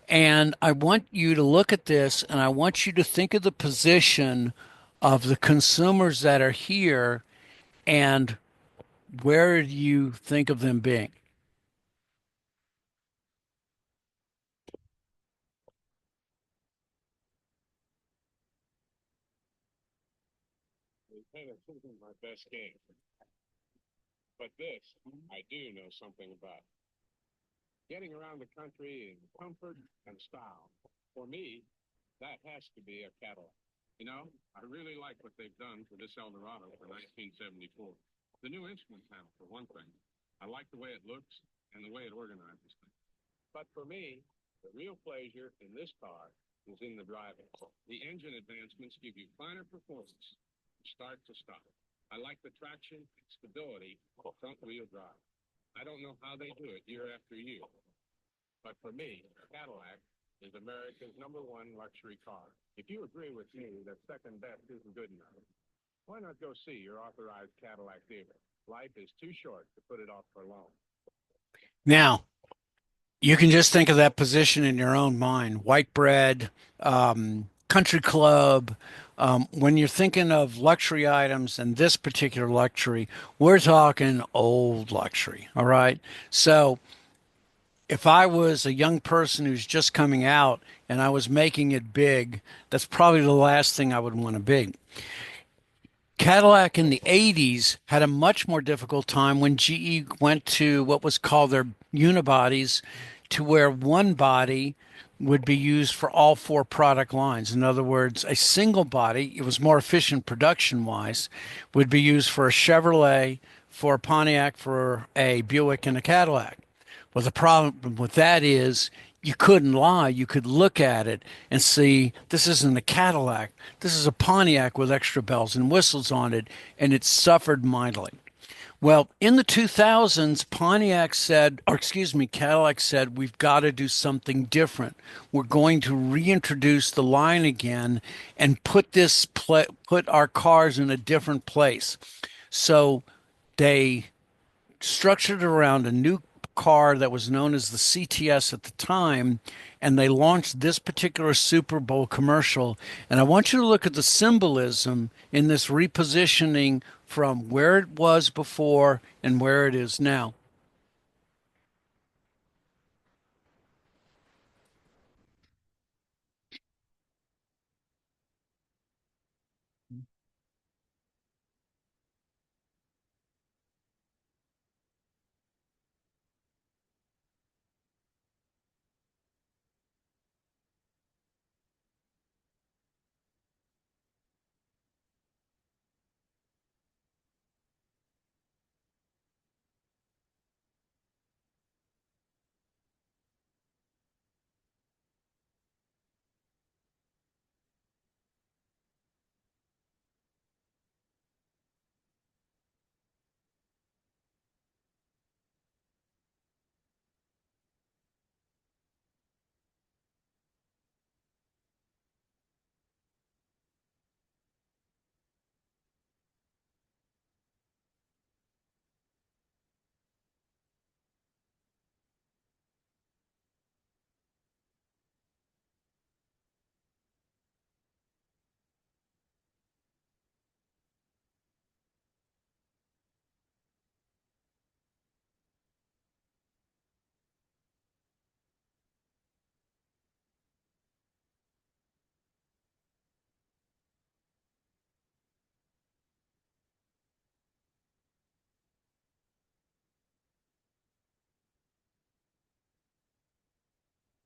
And I want you to look at this and I want you to think of the position of the consumers that are here and where do you think of them being? Kind of isn't my best game, but this I do know something about. Getting around the country in comfort and style. For me, that has to be a Cadillac. You know, I really like what they've done for this Eldorado for 1974. The new instrument panel, for one thing. I like the way it looks and the way it organizes things. But for me, the real pleasure in this car is in the driving. The engine advancements give you finer performance from start to stop. I like the traction and stability of front-wheel drive. I don't know how they do it year after year, but for me, Cadillac is America's #1 luxury car. If you agree with me that second best isn't good enough, why not go see your authorized Cadillac dealer? Life is too short to put it off for long. Now, You can just think of that position in your own mind. White bread, country club. When you're thinking of luxury items and this particular luxury, we're talking old luxury. All right. So if I was a young person who's just coming out and I was making it big, that's probably the last thing I would want to be. Cadillac in the 80s had a much more difficult time when GE went to what was called their unibodies, to where one body would be used for all four product lines. In other words, a single body, it was more efficient production wise, would be used for a Chevrolet, for a Pontiac, for a Buick, and a Cadillac. Well, the problem with that is you couldn't lie. You could look at it and see this isn't a Cadillac. This is a Pontiac with extra bells and whistles on it, and it suffered mightily. Well, in the 2000s, Pontiac said, or excuse me, Cadillac said, we've got to do something different. We're going to reintroduce the line again and put our cars in a different place. So they structured around a new car that was known as the CTS at the time, and they launched this particular Super Bowl commercial. And I want you to look at the symbolism in this repositioning from where it was before and where it is now.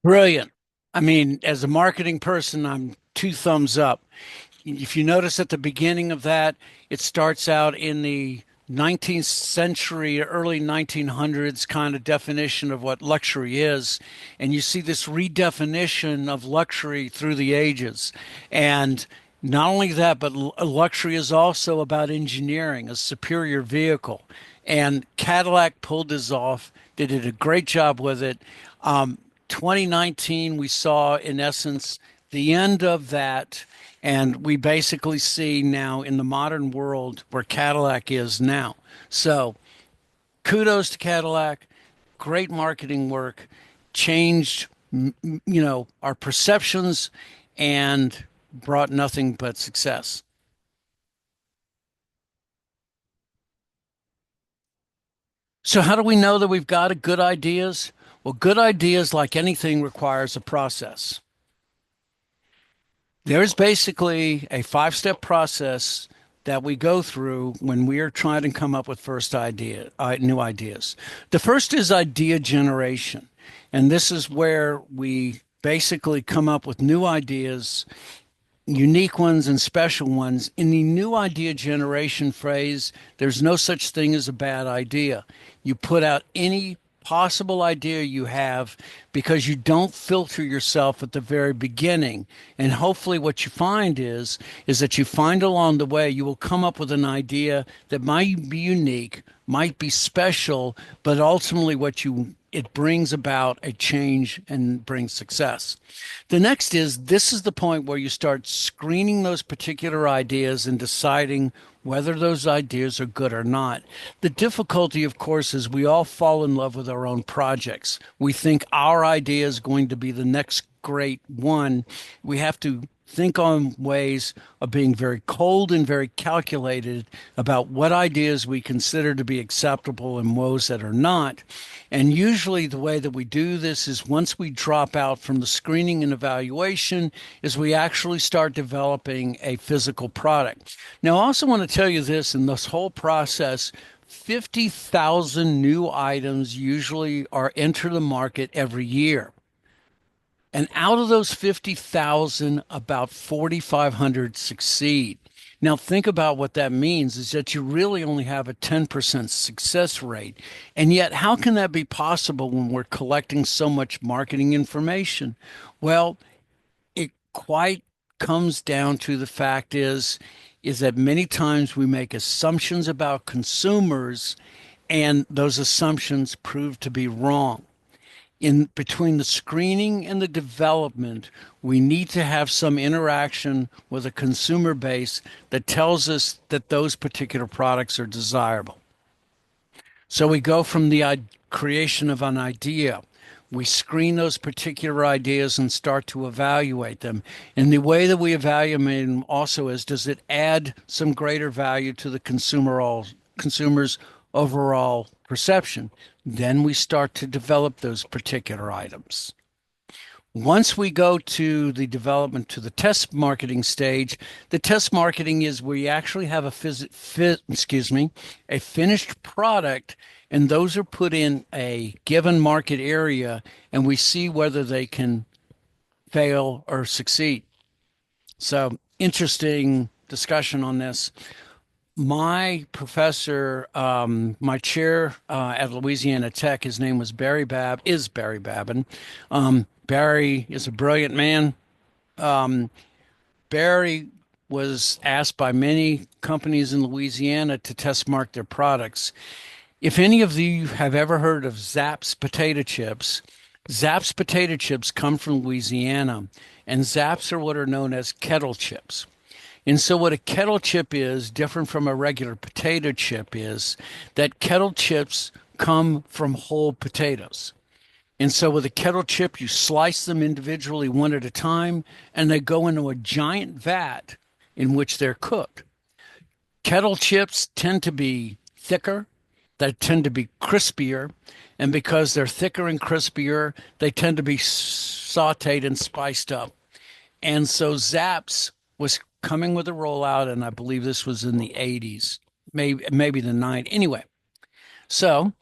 Brilliant. I mean, as a marketing person, I'm two thumbs up. If you notice at the beginning of that, it starts out in the 19th century, early 1900s kind of definition of what luxury is. And you see this redefinition of luxury through the ages. And not only that, but luxury is also about engineering, a superior vehicle. And Cadillac pulled this off. They did a great job with it. 2019, we saw, in essence, the end of that. And we basically see now in the modern world where Cadillac is now. So kudos to Cadillac. Great marketing work. Changed, our perceptions and brought nothing but success. So how do we know that we've got a good ideas? Well, good ideas, like anything, requires a process. There's basically a five-step process that we go through when we are trying to come up with new ideas. The first is idea generation. And this is where we basically come up with new ideas, unique ones and special ones. In the new idea generation phrase, there's no such thing as a bad idea. You put out any possible idea you have because you don't filter yourself at the very beginning. And hopefully what you find is that you find along the way you will come up with an idea that might be unique, might be special, but ultimately it brings about a change and brings success. The next is this is the point where you start screening those particular ideas and deciding whether those ideas are good or not. The difficulty, of course, is we all fall in love with our own projects. We think our idea is going to be the next great one. We have to think on ways of being very cold and very calculated about what ideas we consider to be acceptable and those that are not. And usually the way that we do this is once we drop out from the screening and evaluation is we actually start developing a physical product. Now, I also want to tell you this in this whole process, 50,000 new items usually are entered the market every year. And out of those 50,000, about 4,500 succeed. Now, think about what that means is that you really only have a 10% success rate. And yet, how can that be possible when we're collecting so much marketing information? Well, it quite comes down to the fact is that many times we make assumptions about consumers and those assumptions prove to be wrong in between the screening and the development, we need to have some interaction with a consumer base that tells us that those particular products are desirable. So we go from the creation of an idea. We screen those particular ideas and start to evaluate them. And the way that we evaluate them also is, does it add some greater value to the consumer's overall perception? Then we start to develop those particular items. Once we go to the development to the test marketing stage, the test marketing is we actually have a finished product, and those are put in a given market area, and we see whether they can fail or succeed. So interesting discussion on this. My professor, my chair at Louisiana Tech, his name was Barry Babin. Barry is a brilliant man. Barry was asked by many companies in Louisiana to test mark their products. If any of you have ever heard of Zapp's potato chips, Zapp's potato chips come from Louisiana, and Zapp's are what are known as kettle chips. And so what a kettle chip is, different from a regular potato chip, is that kettle chips come from whole potatoes. And so with a kettle chip, you slice them individually one at a time, and they go into a giant vat in which they're cooked. Kettle chips tend to be thicker, they tend to be crispier, and because they're thicker and crispier, they tend to be sauteed and spiced up. And so Zapp's was coming with a rollout, and I believe this was in the 80s, maybe the 90s. Anyway, so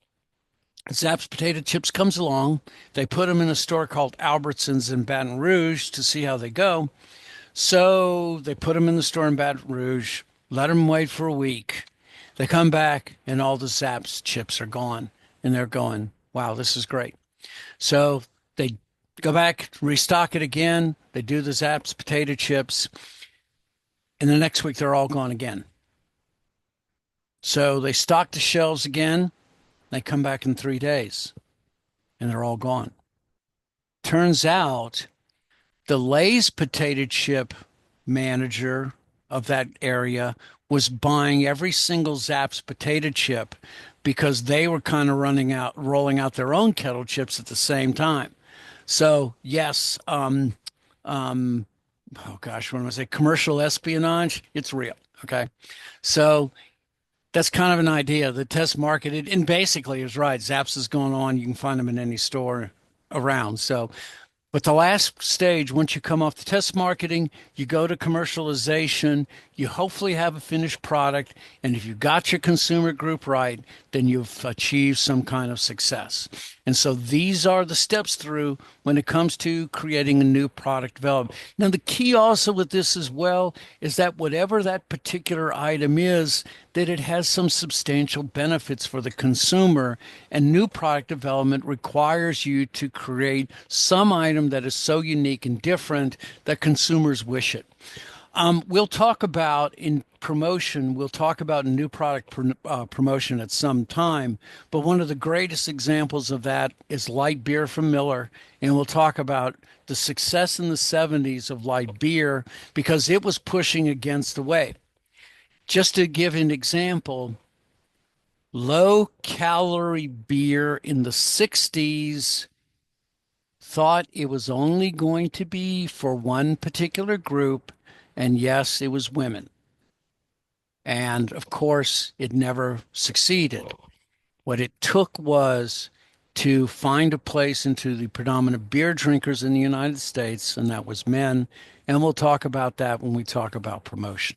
Zapp's potato chips comes along. They put them in a store called Albertsons in Baton Rouge to see how they go. So they put them in the store in Baton Rouge, let them wait for a week. They come back, and all the Zapp's chips are gone, and they're going, wow, this is great. So they go back, restock it again. They do the Zapp's potato chips. And the next week, they're all gone again. So they stock the shelves again. They come back in 3 days, and they're all gone. Turns out the Lay's potato chip manager of that area was buying every single Zapp's potato chip because they were kind of rolling out their own kettle chips at the same time. So yes, oh gosh, what am I say? Commercial espionage. It's real. Okay. So that's kind of an idea. The test marketed, and basically is right. Zapp's is going on. You can find them in any store around. So, but the last stage, once you come off the test marketing, you go to commercialization. You hopefully have a finished product. And if you got your consumer group right, then you've achieved some kind of success. And so these are the steps through when it comes to creating a new product development. Now, the key also with this as well is that whatever that particular item is, that it has some substantial benefits for the consumer. And new product development requires you to create some item that is so unique and different that consumers wish it. We'll talk about in promotion, we'll talk about new product promotion at some time, but one of the greatest examples of that is light beer from Miller. And we'll talk about the success in the 70s of light beer because it was pushing against the wave. Just to give an example, low calorie beer in the 60s thought it was only going to be for one particular group. And yes, it was women. And of course, it never succeeded. What it took was to find a place into the predominant beer drinkers in the United States, and that was men. And we'll talk about that when we talk about promotion.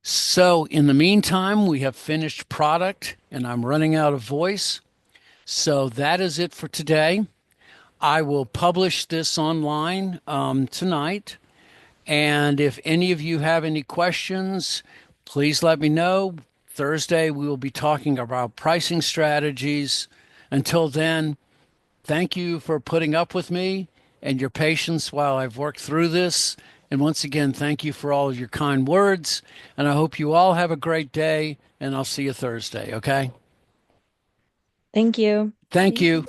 So, in the meantime, we have finished product, and I'm running out of voice. So, that is it for today. I will publish this online tonight. And if any of you have any questions, please let me know. Thursday, we will be talking about pricing strategies. Until then, thank you for putting up with me and your patience while I've worked through this. And once again, thank you for all of your kind words. And I hope you all have a great day, and I'll see you Thursday, okay? Thank you. Thank you.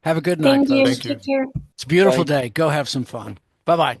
Have a good night, Thank you. folks. Thank you. Take care. It's a beautiful Bye. day. Go have some fun. Bye bye.